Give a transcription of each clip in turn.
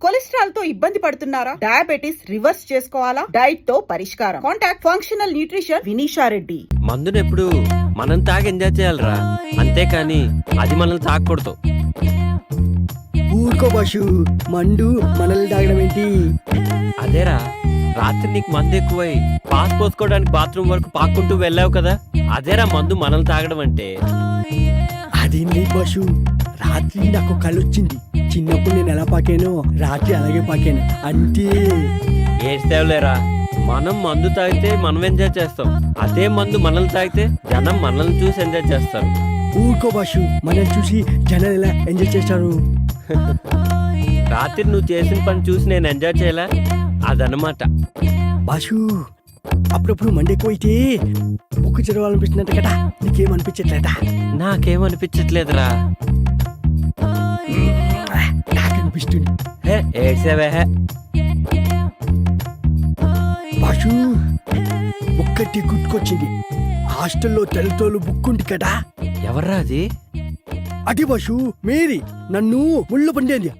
Cholesterol తో ఇబ్బంది పడుతున్నారా? డయాబెటిస్ రివర్స్ చేసుకోవాలా? డైట్ తో పరిష్కారం. Contact functional nutrition Vinisha Reddy. మందును ఎప్పుడు మనం తాగి ఎంజాయ్ చేయాలరా, అంతేకాని అది మనల్ని తాగకూడదు. ఊరుకో బాషు, మందు మనల్ని తాగడం ఏంటి? అదేరా, రాత్రి నీకు మందు ఎక్కువై పాస్ పోసుకోవడానికి బాత్రూమ్ వరకు పాక్కుంటూ వెళ్ళావు కదా, అదేరా మందు మనల్ని తాగడం అంటే. అదేంటి బాషు, రాత్రి నాకు కళ్ళు వచ్చింది. చిన్నప్పుడు నేను ఎలా పాకానో రాత్రి అలాగే పాకాను అంతే. ఏడ్చేవలేరా, మనం మందు తాగితే మనం ఎంజాయ్ చేస్తాం, అదే మందు మనల్ని తాగితే జనం మనల్ని చూసి ఎంజాయ్ చేస్తారు. ఊరుకో బాషు, మనల్ని చూసి జనాలు ఎలా ఎంజాయ్ చేస్తారు? రాత్రి నువ్వు చేసిన పని చూసి నేను ఎంజాయ్ చేయలే, అదనమాట. బాషు, అప్పుడప్పుడు మండి ఎక్కువైతే బుక్కు చదవాలనిపిస్తున్నట్ట కదా, నీకేమనిపించట్లేదా? నాకేమనిపించట్లేదురా. నాకనిపిస్తుంది. ఏడ్సేవే. బాషు, ఒక్కటి గుర్తుకొచ్చింది. హాస్టల్లో తెల్లతోలు బుక్ ఉంది కదా. ఎవర్రా అది? అటి బాషు, మేరీ నన్ను ముళ్ళు పండేది.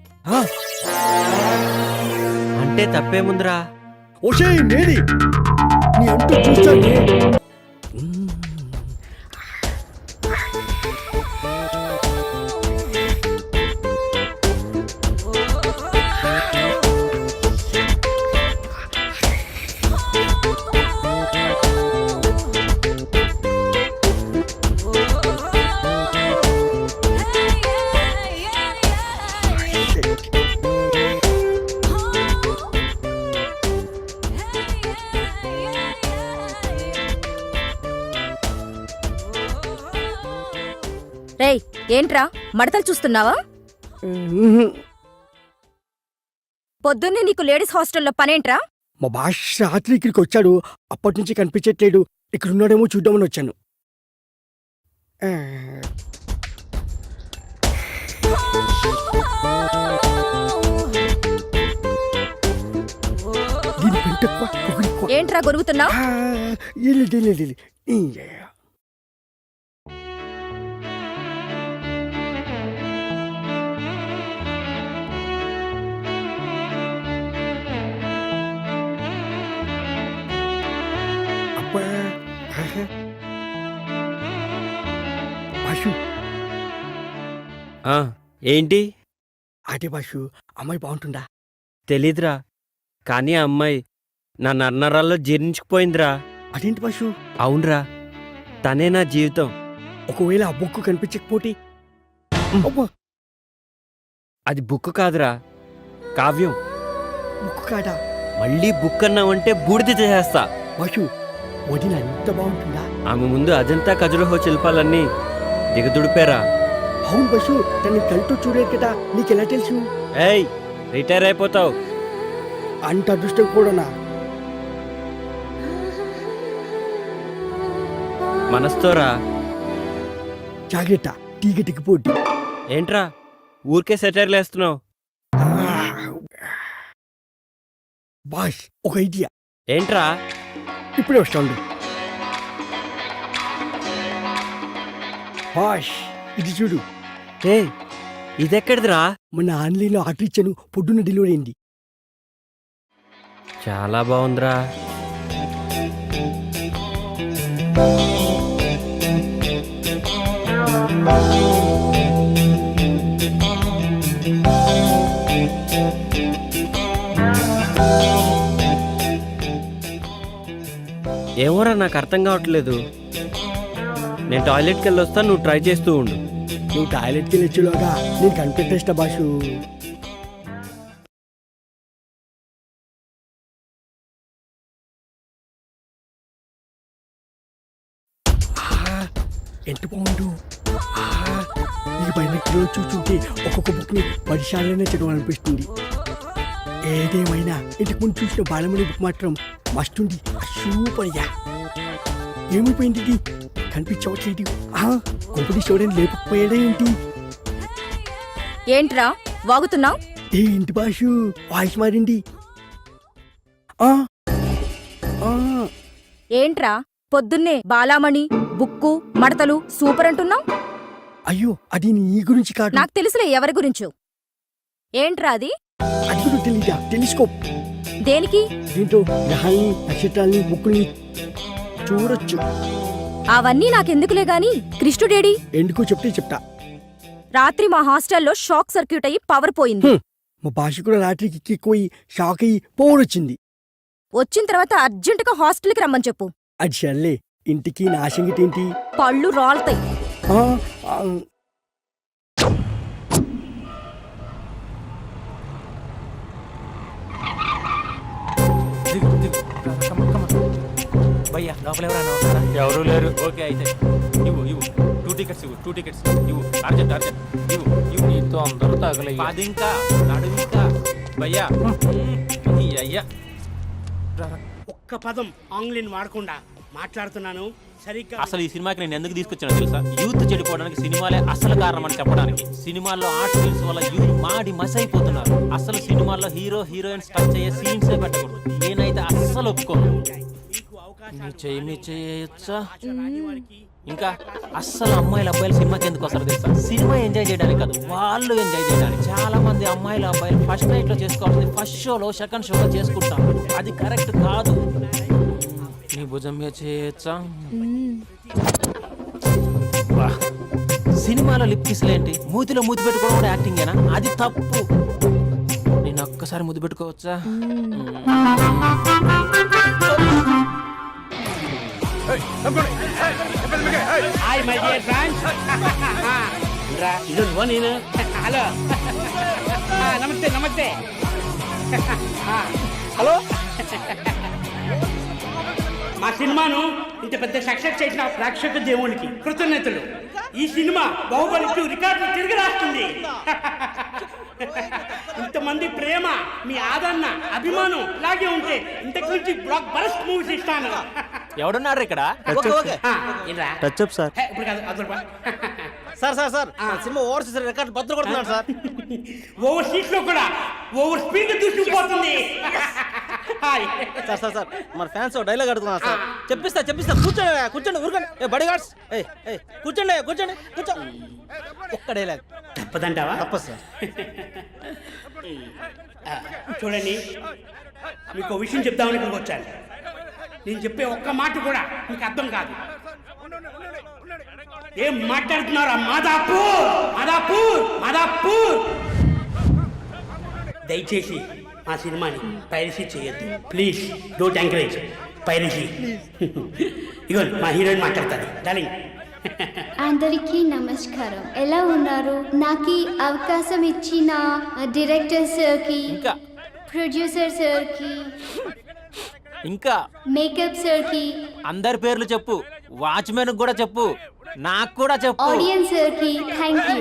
అంటే తప్పేముందిరా? ఓషే మేరీ, నీ అంటూ చూస్తానే. రేయ్, ఏంట్రా మడతలు చూస్తున్నావా? పొద్దున్నే నీకు లేడీస్ హాస్టల్లో పనేంట్రా? మా బాష్ రాత్రి ఇక్కడికి వచ్చాడు, అప్పటి నుంచి కనిపించట్లేడు. ఇక్కడ ఉన్నాడేమో చూద్దామని వచ్చాను. దీని పెంటెక్కువ, పొగరెక్కువ. ఏంట్రా గొరుగుతున్నావు? బాషు, ఏంటి? అటే బాషు, అమ్మాయి బాగుంటుందా? తెలీదురా, కానీ ఆ అమ్మాయి నా నర్నరాల్లో జీర్ణించుకుపోయిందిరా. అదేంటి బాషు? అవునరా, తనే నా జీవితం. ఒకవేళ ఆ బుక్ కనిపించకపోతే? అది బుక్ కాదురా, కావ్యం. బుక్ కాదా? మళ్ళీ బుక్ అన్నావంటే బూడిద చేసేస్తా. బాషు, వదిన అంత బాగుంటుందా? ఆమె ముందు అజంతా ఖజురహో శిల్పాలన్నీ దిగదుడిపారా. అవును బస్సు, తను కళ్ళతో చూడలేదు కదా, నీకెలా తెలుసు? ఏయ్, రిటైర్ అయిపోతావు. అంత అదృష్టం కూడానా? మనస్తోరా. జాగ్రత్త, టీగటికి పోటీ. ఏంట్రా ఊరికే సెటైర్లు వేస్తున్నావు? బాష్, ఒక ఐడియా. ఏంట్రా? ఇప్పుడే వస్తాడు. బాష్, ఇది చూడు. ఏ, ఇదెక్కడిదిరా? మొన్న ఆన్లైన్లో ఆర్డర్ ఇచ్చాను, పొద్దున్న డెలివరీ అయింది. చాలా బాగుందిరా. ఏమోరా, నాకు అర్థం కావట్లేదు. నేను టాయిలెట్కి వెళ్ళి వస్తాను, నువ్వు ట్రై చేస్తూ ఉండు. నువ్వు టాయిలెట్కి వెళ్ళొచ్చులోగా నేను కనిపెట్టేస్తా బాషు. ఎంత బాగుండు. ఈ బైనెక్లో చూస్తుంటే ఒక్కొక్క బుక్ని 10 సార్లనే చదవాలనిపిస్తుంది. ఏదేమైనా ఇంటికి ముందు చూసిన బాలమణి బుక్ మాత్రం మస్తుంది. సూపర్గా. ఏమైపోయింది ఇది? కనిపించవట్లేదు. కొంపటి స్టూడెంట్ లేకపోయాడే ఏంటి? ఏంట్రా వాగుతున్నావు? ఏంటి బాషు, వాయిస్ మారింది. ఏంట్రా పొద్దున్నే బాలామణి బుక్కు మడతలు సూపర్ అంటున్నావు? అయ్యో, అది నీ గురించి కాదు. నాకు తెలుసులే ఎవరి గురించో. ఏంట్రా అది? అది కూడా తెలీదా? టెలిస్కోప్. దేనికి? దీంట్లో గ్రహాల్ని, నక్షత్రాల్ని, బుక్కుల్ని చూడొచ్చు. అవన్నీ నాకెందుకులే గాని కృష్ణుడేడి? ఎందుకో చెప్తే చెప్తా. రాత్రి మా హాస్టల్లో షాక్ సర్క్యూట్ అయ్యి పవర్ పోయింది. మా భాష కూడా రాత్రికి ఎక్కిపోయి షాక్ అయ్యి పోవడొచ్చింది. వచ్చిన తర్వాత అర్జెంటుగా హాస్టల్కి రమ్మని చెప్పు. అది సర్లే, ఇంటికి నా సంగతి ఏంటి? పళ్ళు రాలుతాయి. ఆ, ఆ, భయ్యా లోపల ఎవరైనా ఉన్నారా? ఎవరు లేరు. ఓకే అయితే ఇవ్వు 2 టికెట్స్ ఇవ్వు. 2 టికెట్స్ ఇవ్వు. అర్జెంట్ ఇవ్వు. నీతో అందరూ తగలయ్యి. 10 ఇంకా నడుము ఇంకా భయ్యా. ఈ అయ్యా ఒక్క పదం ఆంగ్లీన్ వాడకుండా మాట్లాడుతున్నాను సరిగ్గా. అసలు ఈ సినిమాకి నేను ఎందుకు తీసుకొచ్చానో తెలుసా? యూత్ చెడిపోవడానికి సినిమాలే అసలు కారణం అని చెప్పడానికి. సినిమాల్లో ఆర్ట్ ఫిల్మ్స్ వల్ల యూత్ మాడి మసైపోతున్నారు. అసలు సినిమాల్లో హీరో హీరోయిన్స్ టచ్ అయ్యే సీన్సే పెట్టకూడదు. నేనైతే అస్సలు ఒప్పుకోను. చేయొచ్చా? ఇంకా అస్సలు అమ్మాయిలు అబ్బాయిలు సినిమాకి ఎందుకు వస్తారు తెలుసా? సినిమా ఎంజాయ్ చేయడానికి కాదు, వాళ్ళు ఎంజాయ్ చేయడానికి. చాలా మంది అమ్మాయిలు అబ్బాయిలు ఫస్ట్ నైట్ లో చేసుకోవాల్సింది ఫస్ట్ షోలో సెకండ్ షోలో చేసుకుంటాం. అది కరెక్ట్ కాదు. నీ భుజం మీద చేయొచ్చా? సినిమాలో లిప్ కిస్లేంటి? మూతిలో మూతి పెట్టుకోవడం కూడా యాక్టింగేనా? అది తప్పు. నేను ఒక్కసారి ముద్దు పెట్టుకోవచ్చా? Hi my dear friends. ఇది నువ్వు నేను. హలో నమస్తే. హలో. మా సినిమాను ఇంత పెద్ద సక్సెస్ చేసిన ప్రేక్షక దేవునికి కృతజ్ఞతలు. ఈ సినిమా బాహుబలి 2 రికార్డులు తిరిగి రాస్తుంది. ఇంతమంది ప్రేమ, మీ ఆదరణ, అభిమానం ఇలాగే ఉంటే ఇంతకు నుంచి బ్లాక్ బరస్ట్ మూవీస్ ఇస్తాను. ఎవడున్నారు ఇక్కడ? Touch up sir. ఇప్పుడు కాదు, అదొక సార్ సినిమా ఓవర్సీస్ రికార్డ్ బద్దలు కొడుతున్నాడు సార్. ఓవర్ సీట్ లో కూడా ఓవర్ స్పీడ్ దూసుకుపోతుంది. సార్ మన ఫ్యాన్స్ డైలాగ్ అడుగుతున్నారు సార్. చెప్పిస్తా కూర్చోండి ఊరుకోండి. బడి గార్డ్స్ కూర్చోండి కూర్చో. ఒక్క డైలాగ్ తప్పదంటావా? తప్పదు సార్. చూడండి, మీకు ఒక విషయం చెప్దామని ఇక్కడికి వచ్చాను. నేను చెప్పే ఒక్క మాట కూడా మీకు అర్థం కాదు. ఏం మాట్లాడుతున్నారా? మాదాపూర్. దయచేసి మా సినిమాని పైరసీ చేయొద్దు ప్లీజ్. Don't encourage piracy. ఇగో మా హీరోయిన్ మాట్లాడతాను. డార్లింగ్. అందరికీ నమస్కారం. ఎలా ఉన్నారు? నాకు ఈ అవకాశం ఇచ్చిన డైరెక్టర్ సార్కి, ప్రొడ్యూసర్ సార్కి, ఇంకా మేకప్ సార్కి, అందరి పేర్లు చెప్పు. వాచ్మెన్ కూడా చెప్పు, నాకు కూడా చెప్పు. ఆడియన్స్ సార్కి థ్యాంక్ యూ.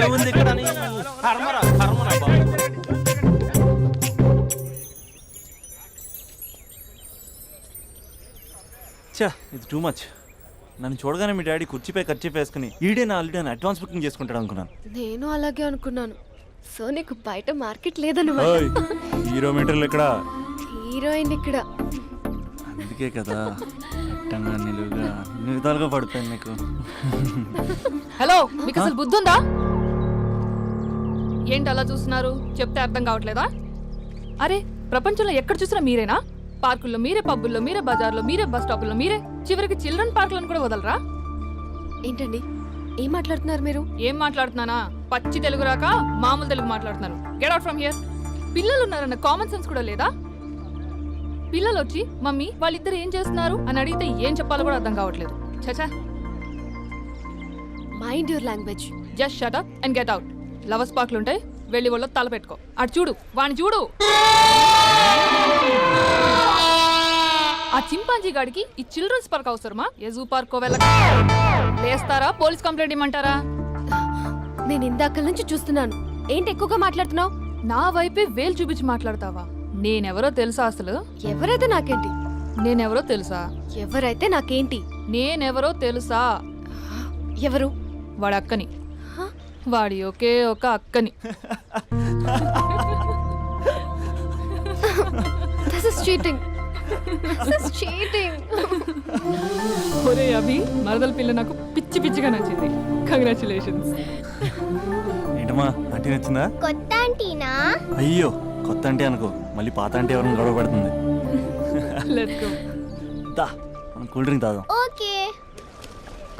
ఏముంది ఇక్కడ? కర్మరా బాబు. ఇది టూ మచ్. నన్ను చూడగానే మీ డాడీ కుర్చీపై ఖర్చు వేసుకుని ఈడే నా ఆల్రెడీ అని అడ్వాన్స్ బుకింగ్ చేసుకుంటాడు అనుకున్నాను. నేను అలాగే అనుకున్నాను. సో నీకు బయట మార్కెట్ లేదన్నమాట. హీరో మీటర్లు ఇక్కడ, హీరోయిన్ ఇక్కడ. అందుకే కదా అట్టంగా నిలువుగా అన్ని విధాలుగా పడిపోయింది నీకు. హలో, మీకు అసలు బుద్ధి ఉందా? ఏంటి అలా చూస్తున్నారు? చెప్తే అర్థం కావట్లేదా? అరే, ప్రపంచంలో ఎక్కడ చూసినా మీరేనా? పార్కుల్లో మీరే, పబ్బుల్లో మీరే, బజార్లో మీరే, బస్ స్టాపుల్లో మీరే, చివరికి చిల్డ్రన్ పార్కులను కూడా వదలరా? ఏంటండి ఏం మాట్లాడుతున్నారు మీరు? ఏం మాట్లాడుతున్నానా? పచ్చి తెలుగు రాక మామూలు తెలుగు మాట్లాడుతున్నాను. Get out from here. పిల్లలు ఉన్నారన్న కామన్ సెన్స్ కూడా లేదా? పిల్లలు వచ్చి మమ్మీ వాళ్ళిద్దరు ఏం చేస్తున్నారు అని అడిగితే ఏం చెప్పాలో కూడా అర్థం కావట్లేదు. చచా. Mind your language. Just shut up and get out. Lovers పార్క్లు ఉంటాయి, వెళ్ళి వాళ్ళ తల పెట్టుకో. అటు చూడు, వాణ్ణి చూడు. ఆ చింపాంజీ గాడికి ఈ చిల్డ్రన్స్ పార్క్ అవసరమా? ఏ జూ పార్కో వెళ్ళక లేస్తారా? పోలీస్ కంప్లైంట్ ఇమ్మంటారా? నేను ఇందాక నుంచి చూస్తున్నాను. ఏంటి ఎక్కువగా మాట్లాడుతున్నావు? నా వైపే వేలు చూపించి మాట్లాడతావా? నేనెవరో తెలుసా? అసలు ఎవరైతే నాకేంటి? నేనెవరో తెలుసా? ఎవరైతే నాకేంటి? నేనెవరో తెలుసా? ఎవరు? వాడి అక్కని. వాడి ఒకే ఒక అక్కని. This is cheating. చీటింగ్. ఒరే అభి, మరదల పిల్ల నాకు పిచ్చి పిచ్చిగా నచ్చింది. కంగ్రాచులేషన్స్. ఏంటమ్మా ఆంటీ నచ్చిందా? కొత్త ఆంటీనా? అయ్యో కొత్త అంటే అనుకో, మళ్ళీ పాత అంటే ఎవరైనా గొడవ పడుతుంది. Let's go. దా మనం కూల్ డ్రింక్ తాగాం. ఓకే.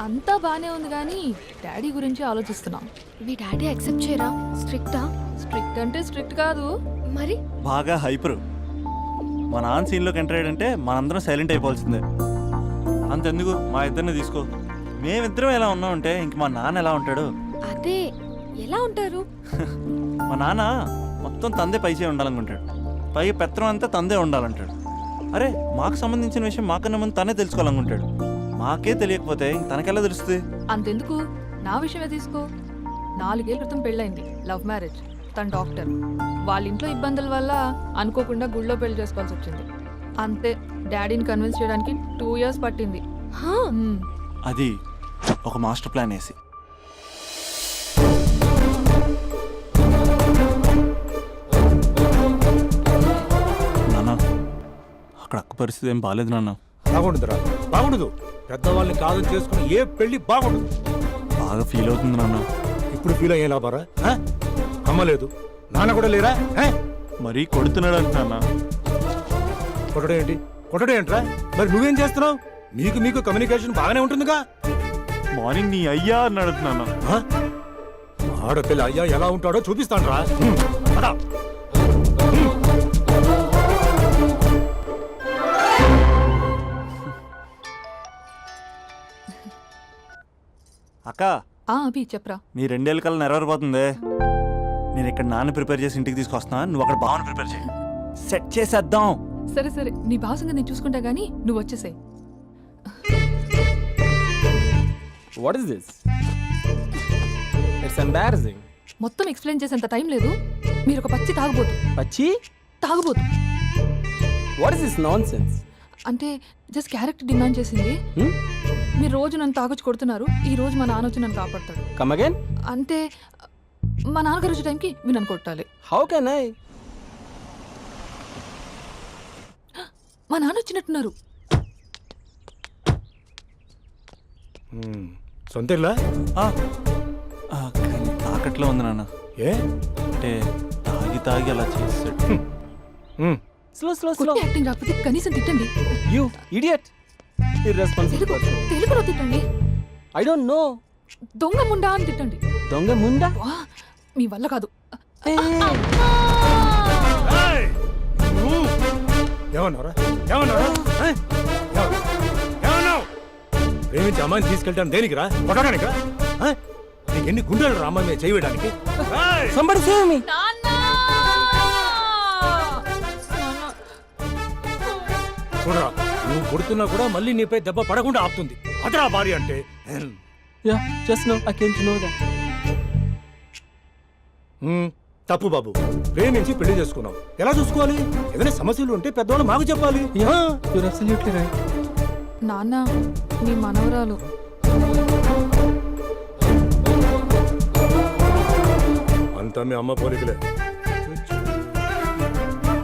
అంతా బానే ఉంది కానీ డాడీ గురించి ఆలోచిస్తున్నాం. మీ డాడీ యాక్సెప్ట్ చేయరా? స్ట్రిక్టా? స్ట్రిక్ట్ అంటే స్ట్రిక్ట్ కాదు. మరి బాగా హైపర్. మా నాన్న సీన్లోకి ఎంటర్ అయ్యాడంటే మనందరం సైలెంట్ అయిపోవాల్సిందే. అంతెందుకు మా ఇద్దరిని తీసుకో, మేమిద్దరం ఎలా ఉన్నామంటే ఇంక మా నాన్న ఎలా ఉంటాడు? అదే ఎలా ఉంటారు? మా నాన్న మొత్తం తందే పైసే ఉండాలనుకుంటాడు, పైగా పెత్తనం అంతా తందే ఉండాలంటాడు. అరే మాకు సంబంధించిన విషయం మాకన్నా ముందు తనే తెలుసుకోవాలనుకుంటాడు. మాకే తెలియకపోతే ఇంక తనకెలా తెలుస్తుంది? అంతెందుకు, నా విషయమే తీసుకో. 4 ఏళ్ల క్రితం పెళ్ళైంది, లవ్ మ్యారేజ్. తన డాక్టర్. వాళ్ళ ఇంట్లో ఇబ్బందుల వల్ల అనుకోకుండా గుళ్ళో పెళ్లి చేసుకోవాల్సి వచ్చింది. అంతే, డాడీని కన్విన్స్ చేయడానికి 2 years పట్టింది. అది ఒక మాస్టర్ ప్లాన్ వేసి. నాన్న అక్కడ అక్క పరిస్థితి ఏం బాగాలేదు నాన్న. బాగుండదురా, బాగుండదు. పెద్దవాళ్ళని కాదు చేసుకుని ఏ పెళ్లి బాగుండదు. బాగా ఫీల్ అవుతుంది నాన్న. ఇప్పుడు ఫీల్ అయ్యే లాభారా? అమ్మ లేదు, నాన్న కూడా లేరా? మరీ కొడుతున్నాడు అంటున్నా. కొట్టడం ఏంటి? కొట్టడం ఏంట్రా? మరి నువ్వేం చేస్తున్నావు? మీకు కమ్యూనికేషన్ బాగానే ఉంటుందిగా. మార్నింగ్ నీ అయ్యా అని అడుగుతున్నాను. ఆడపిల్ల అయ్యా ఎలా ఉంటాడో చూపిస్తాను రా. అక్క అభి చెప్పరా. నీ 2 ఏళ్ళ కల్లా నెరవేరిపోతుంది. నేను ఇక్కడ నాన్న ప్రిపేర్ చేసి ఇంటికి తీసుకొస్తున్నా, నువ్వు అక్కడ బావని ప్రిపేర్ చేయి. సెట్ చేసేద్దాం. సరే సరే, నీ భాసంగా నేను చూసుకుంటా గానీ నువ్వు వచ్చేసాయి. What is this? It's embarrassing. మొత్తం ఎక్స్ప్లెయిన్ చేసేంత టైం లేదు. మీరు ఒక పచ్చి తాగుబోతు. పచ్చి తాగుబోతు వాట్ ఇస్ దిస్ నాన్సెన్స్? అంటే జస్ట్ క్యారెక్టర్ డిమాండ్ చేసింది. మీరు రోజు నన్ను తాగొచ్చి కొడుతున్నారు, ఈ రోజు మా నాన్న వచ్చి నన్ను కాపాడతాడు. Come again. అంటే మా నాన్నగారు వచ్చే టైంకి మీరు నన్ను కొట్టాలి. How can I? మా నాన్న వచ్చినట్టున్నారు. సొంత ఇల్లా? కానీ తాకట్లో ఉంది నాన్న. ఏ అంటే తాగి తాగి అలా చేస్తాడు. Slow slow slow. యాక్టింగ్ రాకపోతే కనీసం తిట్టండి. You idiot. ఇర్రెస్పాన్సిబుల్. తెలుగులో తిట్టండి. I don't know. దొంగ ముండా అని తిట్టండి. దొంగ ముండా? మీ వల్ల కాదు. ఏమన్నారా? ప్రేమించి అమ్మాయిని తీసుకెళ్తాను దేనికిరా? కొట్టడానికా? నీకు ఎన్ని గుండెలు రా అమ్మాయి మీద చేయడానికి? Somebody save me. చూడరా, నువ్వు కొడుతున్నా కూడా మళ్ళీ నీపై దెబ్బ పడకుండా ఆపుతుంది. అదరా భార్య అంటే. Yeah just know I came to know that. తప్పు బాబు, ప్రేమించి పెళ్లి చేసుకున్నావు. ఎలా చూసుకోవాలి? ఏదైనా సమస్యలు ఉంటే పెద్దవాళ్ళు మాకు చెప్పాలి. You're absolutely right. నాన్న, మీ మనవరాలు. అంతా మీ అమ్మ పోలికలే.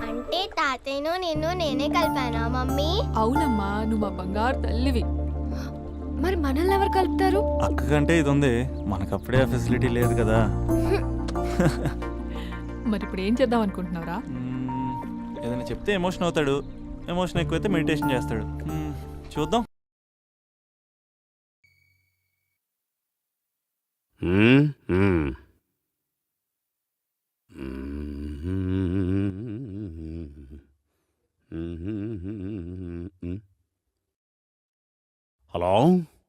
అంటే తాతయ్యను నిన్ను నేనే కలిపానా మమ్మీ? అవునమ్మా, నువ్వు మా బంగారు తల్లివి. మరి మనల్ని ఎవరు కలుపుతారు? అక్క కంటే ఇది ఉంది, మనకప్పుడే ఆ ఫెసిలిటీ లేదు కదా. మరి ఇప్పుడు ఏం చేద్దాం అనుకుంటున్నారా? ఏదైనా చెప్తే ఎమోషన్ అవుతాడు, ఎమోషన్ ఎక్కువైతే మెడిటేషన్ చేస్తాడు. చూద్దాం. హలో,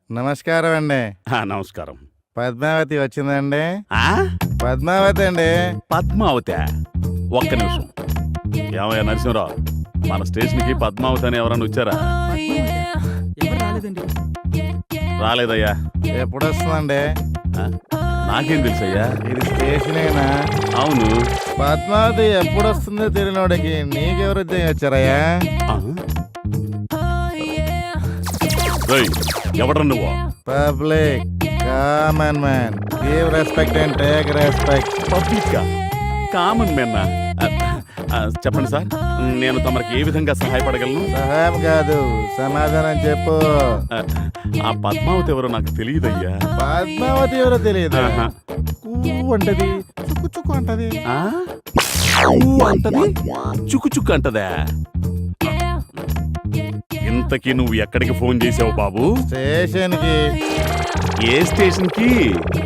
నమస్కారం అండి. నమస్కారం. పద్మావతి వచ్చిందండి? పద్మావతి అండి. పద్మావతి? ఒక్క నిమిషం. ఏమయ్యా నరసింహరావు, మన స్టేషన్కి పద్మావతి అని ఎవరన్నా వచ్చారా? రాలేదయ్యా. ఎప్పుడు వస్తుందండి? నాకేం తెలుసయ్యా. ఇది స్టేషనేనా? అవును. పద్మావతి ఎప్పుడు వస్తుందో తెలియనోడికి నీకెవరు వచ్చారయ్యా? ఎవడ్రా నువ్వు? Public common man. Give respect and take respect. Public common man? చెప్పండి సార్, నేను తమరికి ఏ విధంగా సహాయపడగలను? సహాయం కాదు, సమాధానం చెప్పు. ఆ పద్మావతి ఎవరో నాకు తెలియదయ్యా. పద్మావతి ఎవరో తెలియదు. ఆహా. అంటది, చుక్కు చుక్కు అంటది. ఆ? ఊ అంటది, చుక్కు చుక్కు అంటదా? ఇంతకీ నువ్వు ఎక్కడికి ఫోన్ చేసావు బాబు? స్టేషన్ కి. ఏ స్టేషన్ కి?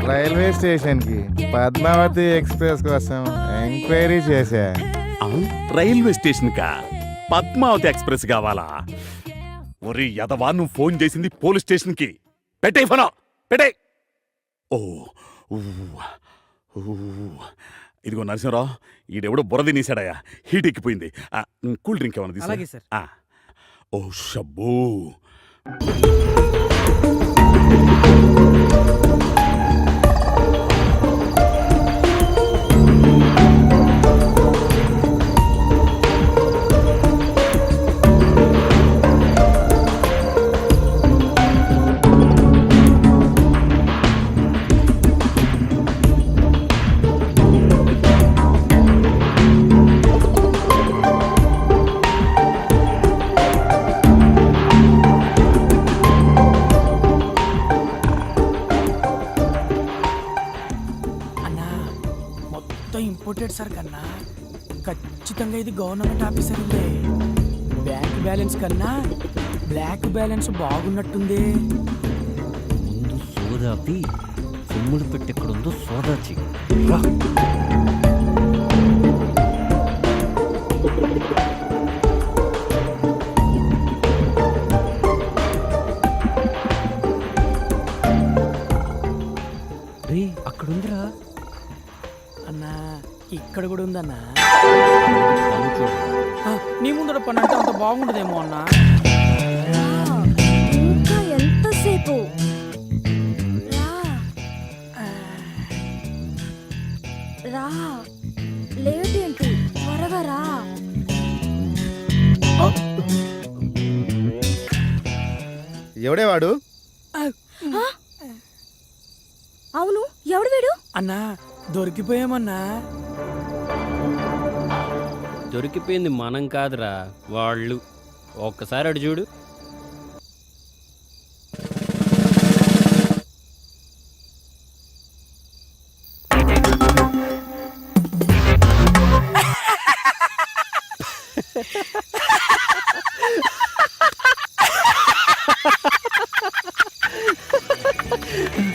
రైల్వే స్టేషన్ కి పద్మావతి ఎక్స్ప్రెస్ కోసం ఎంక్వైరీ చేశా. రైల్వే స్టేషన్ కా? పద్మావతి ఎక్స్ప్రెస్ కావాలా? ఒరే యదవా, నువ్వు ఫోన్ చేసింది పోలీస్ స్టేషన్ కి. పెట్టే ఫోన్ పెట్టే. ఓ ఊ, ఊ. ఇదిగో నరసింహరావు, ఈడెవడో బురద నీసాడయా, హీట్ ఎక్కిపోయింది. కూల్ డ్రింక్ ఏమన్నా అలాగే తీసా? సార్. ఓ షబ్బూ. ఇంపోర్టెడ్ సార్ కన్నా ఖచ్చితంగా ఇది గవర్నమెంట్ ఆఫీసర్ ఉందే. బ్యాంక్ బ్యాలెన్స్ కన్నా బ్లాక్ బ్యాలెన్స్ బాగున్నట్టుంది. ముందు సోదాపి సొమ్ములు పెట్టెక్కడుందో సోదాచి. రే అక్కడుందిరా అన్నా, ఇక్కడ కూడా ఉందన్నా. పన్ను చూడు. నీ ముందర పని అంటే అంత బాగుండదేమో అన్నా. ఇంకా ఎంతసేపు? రా లేట్ ఏంటి, త్వరగా రా. ఎవడే వాడు? అవును, ఎవడు వీడు? అన్నా దొరికిపోయామన్నా. దొరికిపోయింది మనం కాదురా, వాళ్ళు. ఒక్కసారి అడు చూడు.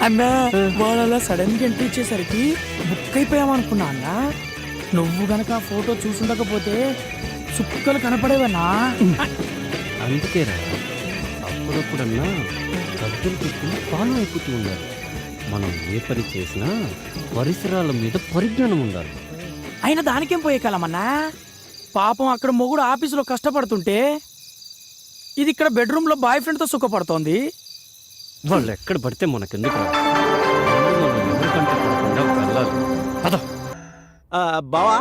అన్నా వాళ్ళ సడన్ గా ఎంట్రీ ఇచ్చేసరికి బుక్ అయిపోయామనుకున్నా అన్నా. నువ్వు గనక ఆ ఫోటో చూసుండకపోతే చుక్కలు కనపడేవన్నా. అందుకేరా అప్పుడప్పుడన్నా గద్దెలు పెట్టుకుని ఫాలో అయిపోతూ ఉండాలి. మనం ఏ పని చేసినా పరిసరాల మీద పరిజ్ఞానం ఉండాలి. అయినా దానికేం పోయే కాలమన్నా. పాపం అక్కడ మొగుడు ఆఫీసులో కష్టపడుతుంటే ఇది ఇక్కడ బెడ్రూమ్ లో బాయ్ ఫ్రెండ్ తో సుఖపడుతోంది. వాళ్ళు ఎక్కడ పడితే మనకెందుకు రా? మనం ఎవరికంటే పడకుండా వెళ్ళాలి. పద. బావా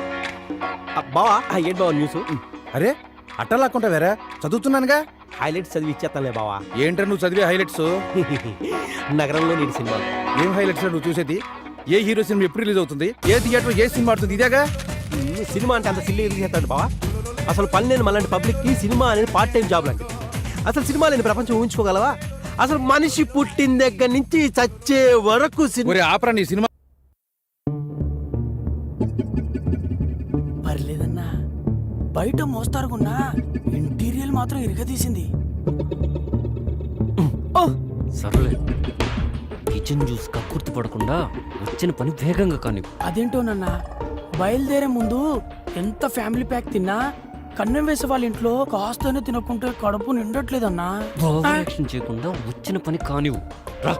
బావా, ఏంటి బావా న్యూస్? అరే అట్టలాక్కుంటా వేరే చదువుతున్నానుగా. హైలైట్స్ చదివి ఇచ్చేస్తానులే బావా. ఏంట్రా నువ్వు చదివే హైలైట్స్? నగరంలో నీటి సినిమా. ఏం హైలైట్స్ నువ్వు చూసేది? ఏ హీరో సినిమా ఎప్పుడు రిలీజ్ అవుతుంది, ఏ థియేటర్ ఏ సినిమా ఆడుతుంది, ఇదేగా. సినిమా అంటే అంత సిల్లీ చేస్తాడు బావా. అసలు పని లేని మళ్ళీ పబ్లిక్ కి సినిమా అనేది పార్ట్ టైం జాబ్ లాంటిది. అసలు సినిమా లేని ప్రపంచం ఊహించుకోగలవా? అసలు మనిషి పుట్టిన దగ్గర నుంచి చచ్చే వరకు ఆపరా నీ సినిమా. పర్లేదన్నా, బయట మోస్తారుకున్నా ఇంటీరియల్ మాత్రం ఇరగదీసింది. సర్లే, కిచెన్ జ్యూస్ కక్కుర్తి పడకుండా వచ్చిన పని వేగంగా కాని. అదేంటోనన్నా, బయలుదేరే ముందు ఎంత ఫ్యామిలీ ప్యాక్ తిన్నా కన్నం వేసే వాళ్ళ ఇంట్లో కాస్తనే తినకుంటే కడుపు నిండట్లేదన్నా. యాక్షన్ చేయకుండా వచ్చిన పని కానివు. రా.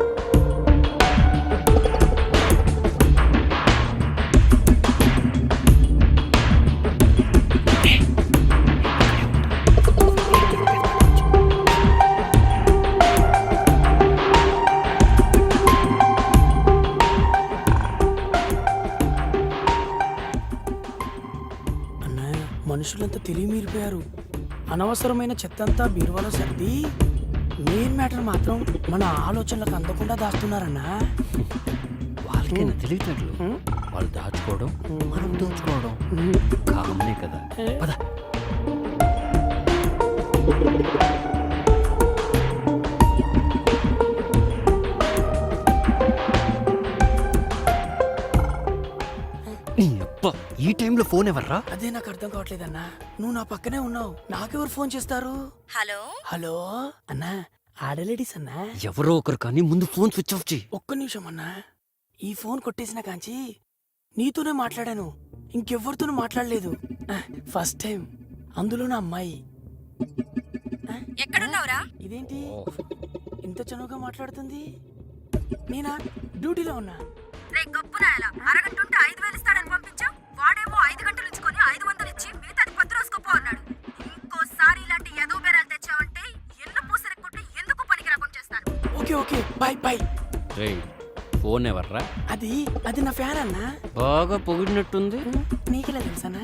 మనుషులంతా తెలివి మీరిపోయారు. అనవసరమైన చెత్తంతా బీరువాలో సర్ది మెయిన్ మ్యాటర్ మాత్రం మన ఆలోచనలకు అందకుండా దాస్తున్నారన్నా. వాళ్ళకైనా తెలియటట్లు వాళ్ళు దాచుకోవడం మనం దోచుకోవడం కామనే కదా. పద. ఈ టైంలో ఫోన్ ఎవర్రా? అదే నాకు అర్థం కావట్లేదన్నా. నువ్వు నా పక్కనే ఉన్నావు, నాకెవరు ఫోన్ చేస్తారు? హలో హలో అన్నా, ఆడలేడీస్ అన్నా. ఎవరో ఒకరు కానీ ముందు ఫోన్ స్విచ్ ఆఫ్ చేయి. ఒక్క నిమిషం అన్నా, ఈ ఫోన్ కొట్టేసిన కాంచి నీతోనే మాట్లాడాను, ఇంకెవ్వరితోనూ మాట్లాడలేదు. ఫస్ట్ టైం, అందులో నా అమ్మాయి. ఎక్కడున్నావురా? ఇదేంటి ఇంత చనువుగా మాట్లాడుతుంది? నేనా డ్యూటీలో ఉన్నా. రే గొప్పునాయలా, అరగంటుంటే 5,000 ఇస్తాడని పంపించావు. వాడేమో 5 గంటలు ఇచ్చుకొని 500 ఇచ్చి మిగతాది 10 రోజుకోపో అన్నాడు. ఇంకోసారి ఇలాంటి ఎదో బేరాలు తెచ్చావంటే ఎల్లు పూసరి కొట్టి ఎందుకు పనికి రాకుండా చేస్తాను. Okay okay, bye bye. రేయ్, ఫోన్ ఎవర్రా? అది నా ఫ్యాన్ అన్నా. బాగా పొగిడినట్టుంది. నీకెలా తెలుసన్నా?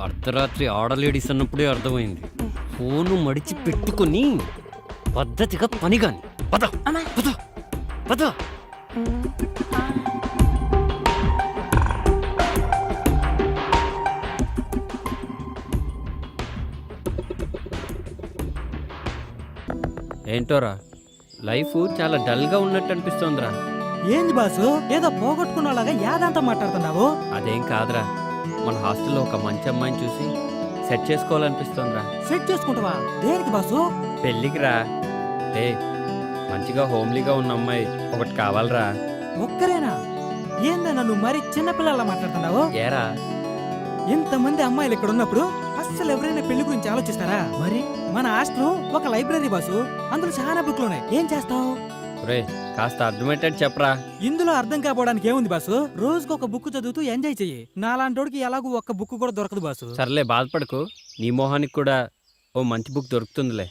అర్ధరాత్రి ఆడలేడీస్ అన్నప్పుడే అర్థమైంది. ఫోను మడిచి పెట్టుకుని పద్ధతిగా పని గాని. పద పద పద. ఏంటోరా, లైఫ్ చాలా డల్గా ఉన్నట్టు అనిపిస్తోందిరా. ఏంది బాసు, ఏదో పోగొట్టుకున్నలాగా యాదంతా మాట్లాడుతున్నావు? అదేం కాదురా, మన హాస్టల్లో ఒక మంచి అమ్మాయిని చూసి సెట్ చేసుకోవాలనిపిస్తోందిరా. సెట్ చేసుకుంటావా? దేనికి బాసు? పెళ్ళికి రా. ఏ మంచిగా హోమ్లీగా ఉన్న అమ్మాయి ఒకటి కావాలరా. ఒక్కరేనా? ఏందన్నా నువ్వు మరి చిన్నపిల్లలా మాట్లాడుతున్నావు? ఏరా, ఇంతమంది అమ్మాయిలు ఇక్కడ ఉన్నప్పుడు అస్సలు ఎవరైనా పెళ్లి గురించి ఆలోచిస్తారా? మరి మన హాస్టల్ ఒక లైబ్రరీ బాసు, అందులో చాలా బుక్లు ఉన్నాయి. ఏం చేస్తావు? రే కాస్త అర్థమయ్యేటట్టు చెప్పరా. ఇందులో అర్థం కాపోవడానికి ఏముంది బాసు? రోజుకు ఒక బుక్ చదువుతూ ఎంజాయ్ చెయ్యి. నాలాంటోడికి ఎలాగూ ఒక్క బుక్ కూడా దొరకదు బాసు. సర్లే బాధపడకు, నీ మొహానికి కూడా ఓ మంచి బుక్ దొరుకుతుందిలే.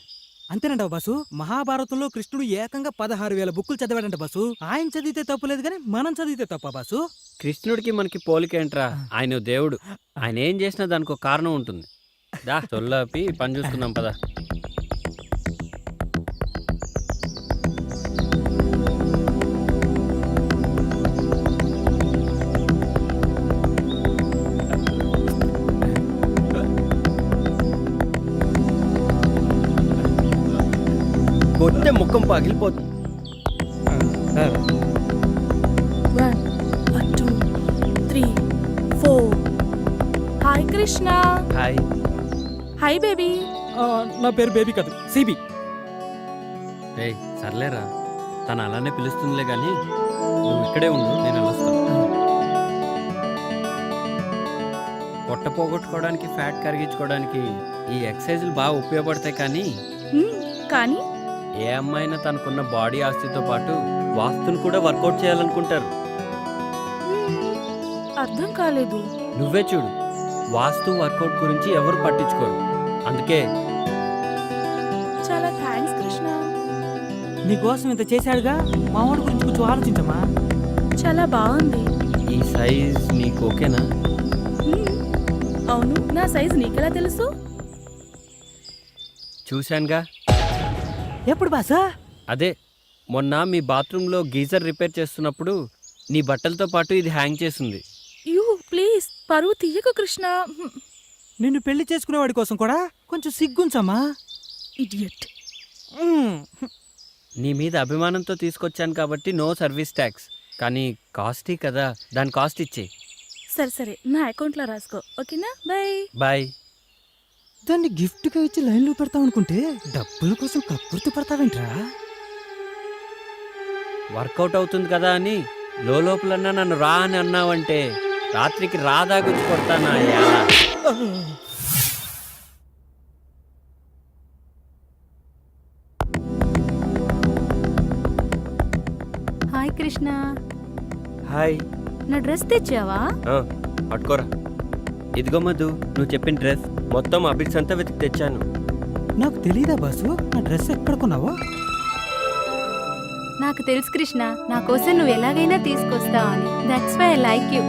అంతేనంటావు బాసు? మహాభారతంలో కృష్ణుడు ఏకంగా 16,000 బుక్కులు చదివాడంట బాసు. ఆయన చదివితే తప్పులేదు కానీ మనం చదివితే తప్ప బాసు? కృష్ణుడికి మనకి పోలికేంట్రా, ఆయన దేవుడు. ఆయన ఏం చేసినా దానికి ఒక కారణం ఉంటుంది. దా చొల్లాపి పని చూసుకుందాం పద. కొట్టే ముఖం పగిలిపోతుంది. 1 2 3 4. Hi Krishna. Hi. Hi baby. నా పేరు బేబీ కాదు, సిబి. రే సర్లేరా, తను అలానే పిలుస్తుందిలే కానీ నువ్వు ఇక్కడే ఉండు, నేను వస్తాను. పొట్ట పోగొట్టుకోవడానికి, ఫ్యాట్ కరిగించుకోవడానికి ఈ ఎక్సర్సైజులు బాగా ఉపయోగపడతాయి. కానీ ఏ అమ్మాయినా తనకున్న బాడీ ఆస్తితో పాటు వాస్తును కూడా వర్కౌట్ చేయాలనుకుంటారు. అర్థం కాలేదు. నువ్వే చూడు, వాస్తు వర్కౌట్ గురించి ఎవరు పట్టించుకోరు. అందుకే చాలా థ్యాంక్స్ కృష్ణ. నీకోసం ఇంత చేశాడుగా, మా వాడి గురించి కొంచెం ఆలోచించమ్మా. చాలా బాగుంది. ఈ సైజ్ నీకు ఓకేనా? అవును, నా సైజ్ నీకెలా తెలుసు? చూశానుగా. ఎప్పుడు బాసా? అదే మొన్న మీ బాత్రూంలో గీజర్ రిపేర్ చేస్తున్నప్పుడు నీ బట్టలతో పాటు ఇది హ్యాంగ్ చేసింది. యూ ప్లీజ్, పరువు తీయకు కృష్ణ. నిన్ను పెళ్లి చేసుకునేవాడి కోసం కూడా కొంచెం సిగ్గుంచమ్మా. ఇడియట్. నీ మీద అభిమానంతో తీసుకొచ్చాను కాబట్టి నో సర్వీస్ ట్యాక్స్. కానీ కాస్టీ కదా, దాని కాస్ట్ ఇచ్చే. సరే సరే, నా అకౌంట్లో రాసుకో, ఓకేనా? Bye bye. దాన్ని గిఫ్ట్గా ఇచ్చి లైన్లో పెడతావు అనుకుంటే డబ్బుల కోసం కక్కుర్తి పడతావేంట్రా? వర్కౌట్ అవుతుంది కదా అని లోపలన్నా నన్ను రా అని అన్నావంటే రాత్రికి రాదాగుచ్చి కొడతానా? హాయ్ కృష్ణ. హాయ్. నా డ్రెస్ తెచ్చావా? పట్టుకోరా. ఇదిగో మధు, నువ్వు చెప్పిన డ్రెస్ మొత్తం అబిడ్స్ అంతా వెతికి తెచ్చాను. నాకు తెలీదా బాసు నా డ్రెస్ ఎక్కడ కొన్నావో? నాకు తెలుసు కృష్ణ, నా కోసం నువ్వు ఎలాగైనా తీసుకొస్తావు అని. That's why I like you.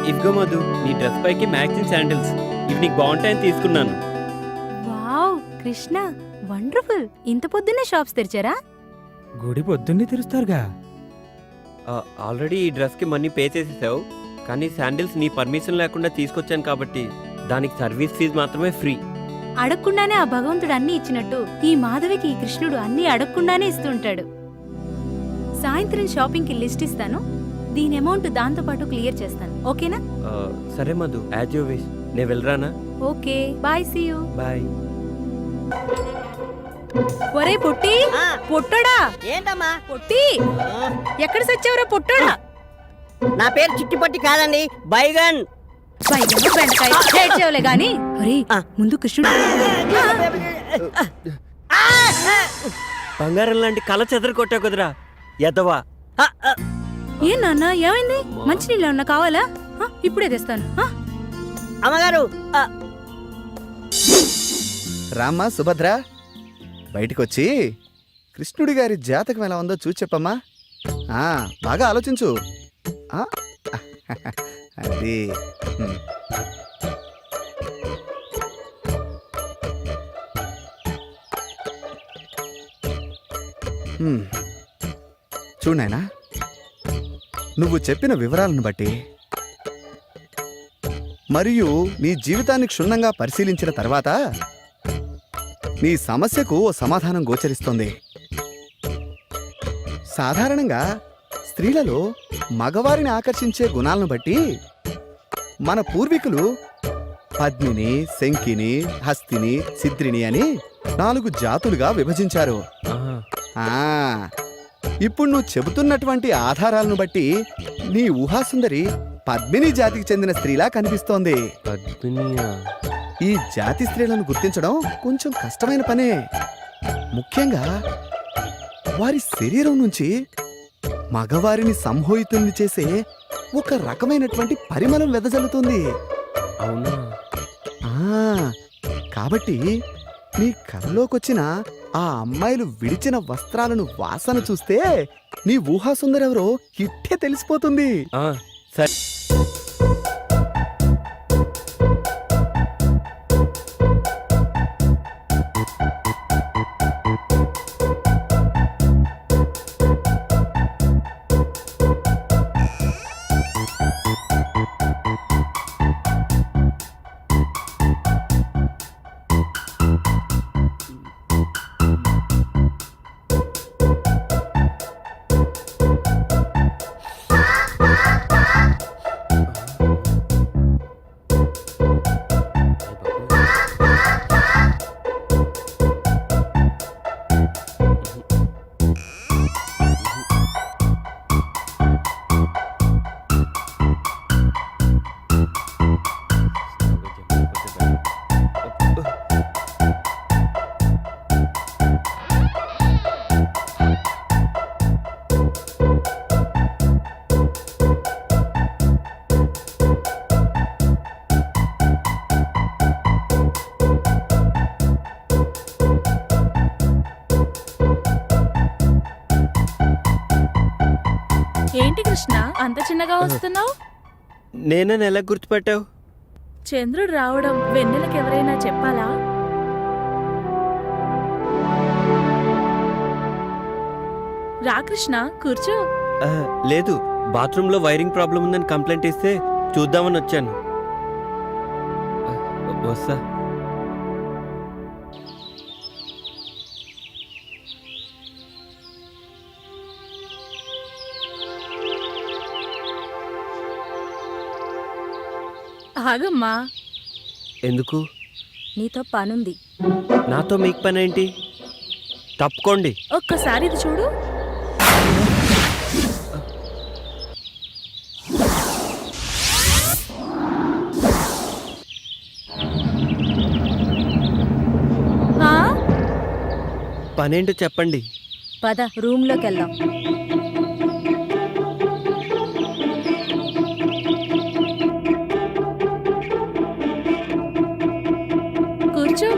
ఇదిగో మధు, నీ డ్రెస్ పైకి మ్యాచింగ్ శాండిల్స్. ఇవి నీకు బాగుంటాయని తీసుకున్నాను. Wow Krishna, wonderful. ఇంత పొద్దున్నే షాప్స్ తెరిచారా? గుడి పొద్దున్నే తెరుస్తారుగా. ఆల్రెడీ ఈ డ్రెస్కి మనీ పే చేసేసావు, కానీ శాండిల్స్ నీ పర్మిషన్ లేకుండా తీసుకొచ్చాను కాబట్టి దానికి సర్వీస్ ఫీజు మాత్రమే ఫ్రీ. అడగకుండానే ఆ భగవంతుడు అన్ని ఇచ్చినట్టు ఈ మాధవికి ఈ కృష్ణుడు అన్ని అడగకుండానే ఇస్తుంటాడు. సాయంత్రం షాపింగ్కి లిస్ట్ ఇస్తాను. దీని అమౌంట్ దాంతో పాటు క్లియర్ చేస్తాను. ఓకేనా? సరే మధు, యాజ్ యూ విష్. నేను వెళ్ళరానా? Okay, bye, see you. Bye. ఒరే పొట్టి, పొట్టోడా. ఏంటమ్మా? పొట్టి, ఎక్కడ సచ్చావురా పొట్టోడా? నా పేరు చిట్టిపట్టి కాదండి, బైగన్. బెండకాయ గాని ముందు కృష్ణుడు. బంగారం లాంటి కళ చెదరు కొట్టా కుదరా ఎదవా. ఏం నాన్న, ఏమైంది? మంచినీళ్ళు ఏమన్నా కావాలా? ఇప్పుడే తెస్తాను. అమ్మగారు. రామ్మా సుభద్ర, బయటికొచ్చి కృష్ణుడి గారి జాతకం ఎలా ఉందో చూసి చెప్పమ్మా. బాగా ఆలోచించు. అది చూడు నాయనా, నువ్వు చెప్పిన వివరాలను బట్టి మరియు నీ జీవితాన్ని క్షుణ్ణంగా పరిశీలించిన తర్వాత నీ సమస్యకు ఓ సమాధానం గోచరిస్తోంది. సాధారణంగా స్త్రీలలో మగవారిని ఆకర్షించే గుణాలను బట్టి మన పూర్వీకులు పద్మిని, శంకిని, హస్తిని, సిద్రిని అని 4 జాతులుగా విభజించారు. ఇప్పుడు నువ్వు చెబుతున్నటువంటి ఆధారాలను బట్టి నీ ఊహాసుందరి పద్మిని జాతికి చెందిన స్త్రీలా కనిపిస్తోంది. ఈ జాతి స్త్రీలను గుర్తించడం కొంచెం కష్టమైన పనే. ముఖ్యంగా వారి శరీరం నుంచి మగవారిని సంమోహితుల్ని చేసే ఒక రకమైనటువంటి పరిమళం వెదజల్లుతుంది. అవునా? కాబట్టి నీ కలలోకొచ్చిన ఆ అమ్మాయిలు విడిచిన వస్త్రాలను వాసన చూస్తే నీ ఊహాసుందరెవరో ఇట్టే తెలిసిపోతుంది. సరే. ఏంటి కృష్ణ, అంత చిన్నగా వస్తున్నావు? నేనని ఎలా గుర్తుపెట్టావు? చంద్రుడు రావడం వెన్నెలకు ఎవరైనా చెప్పాలా? రా కృష్ణ, కూర్చో. లేదు, బాత్రూంలో వైరింగ్ ప్రాబ్లం ఉందని కంప్లైంట్ ఇస్తే చూద్దామని వచ్చాను. వస్తా. ఆగమ్మా. ఎందుకు? నీతో పనుంది. నాతో మీకు పని ఏంటి? తప్పుకోండి. ఒక్కసారి ఇది చూడు. పనేంటో చెప్పండి. పద, రూమ్లోకి వెళ్దాం. కూర్చో.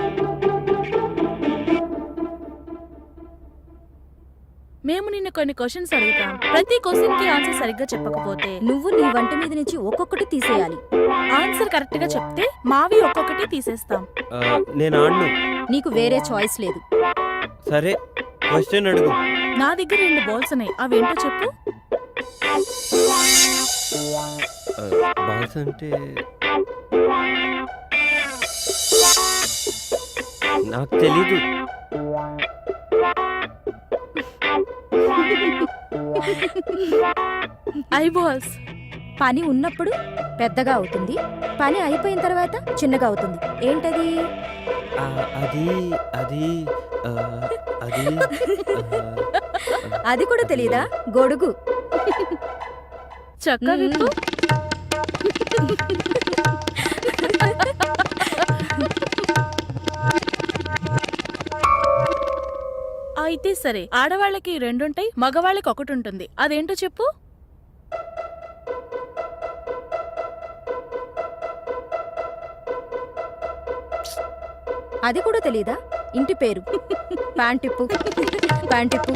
మేము నిన్ను కొన్ని క్వశ్చన్స్ అడుగుతాం. ప్రతి క్వశ్చన్ కి ఆన్సర్ సరిగ్గా చెప్పకపోతే నువ్వు నీ వంట మీద నుంచి ఒక్కొక్కటి తీసేయాలి. ఆన్సర్ కరెక్ట్ గా చెప్తే మావి ఒక్కొక్కటి తీసేస్తాం. నేను ఆడను. నీకు వేరే చాయిస్ లేదు. సరే క్వశ్చన్ అడుగు. నా దగ్గర 2 బాల్స్ ఉన్నాయి, అవేంటో చెప్పు. బాల్స్ అంటే నాకు తెలీదు. I balls. పని ఉన్నప్పుడు పెద్దగా అవుతుంది, పని అయిపోయిన తర్వాత చిన్నగా అవుతుంది. ఏంటది? అది అది అది అది కూడా తెలియదా? గొడుగు. చక్క విప్పు. అయితే సరే, ఆడవాళ్ళకి 2 ఉంటాయి, మగవాళ్ళకి 1 ఉంటుంది. అదేంటో చెప్పు. అది కూడా తెలీదా? ఇంటి పేరు. ప్యాంటిప్పు. ప్యాంటిప్పు.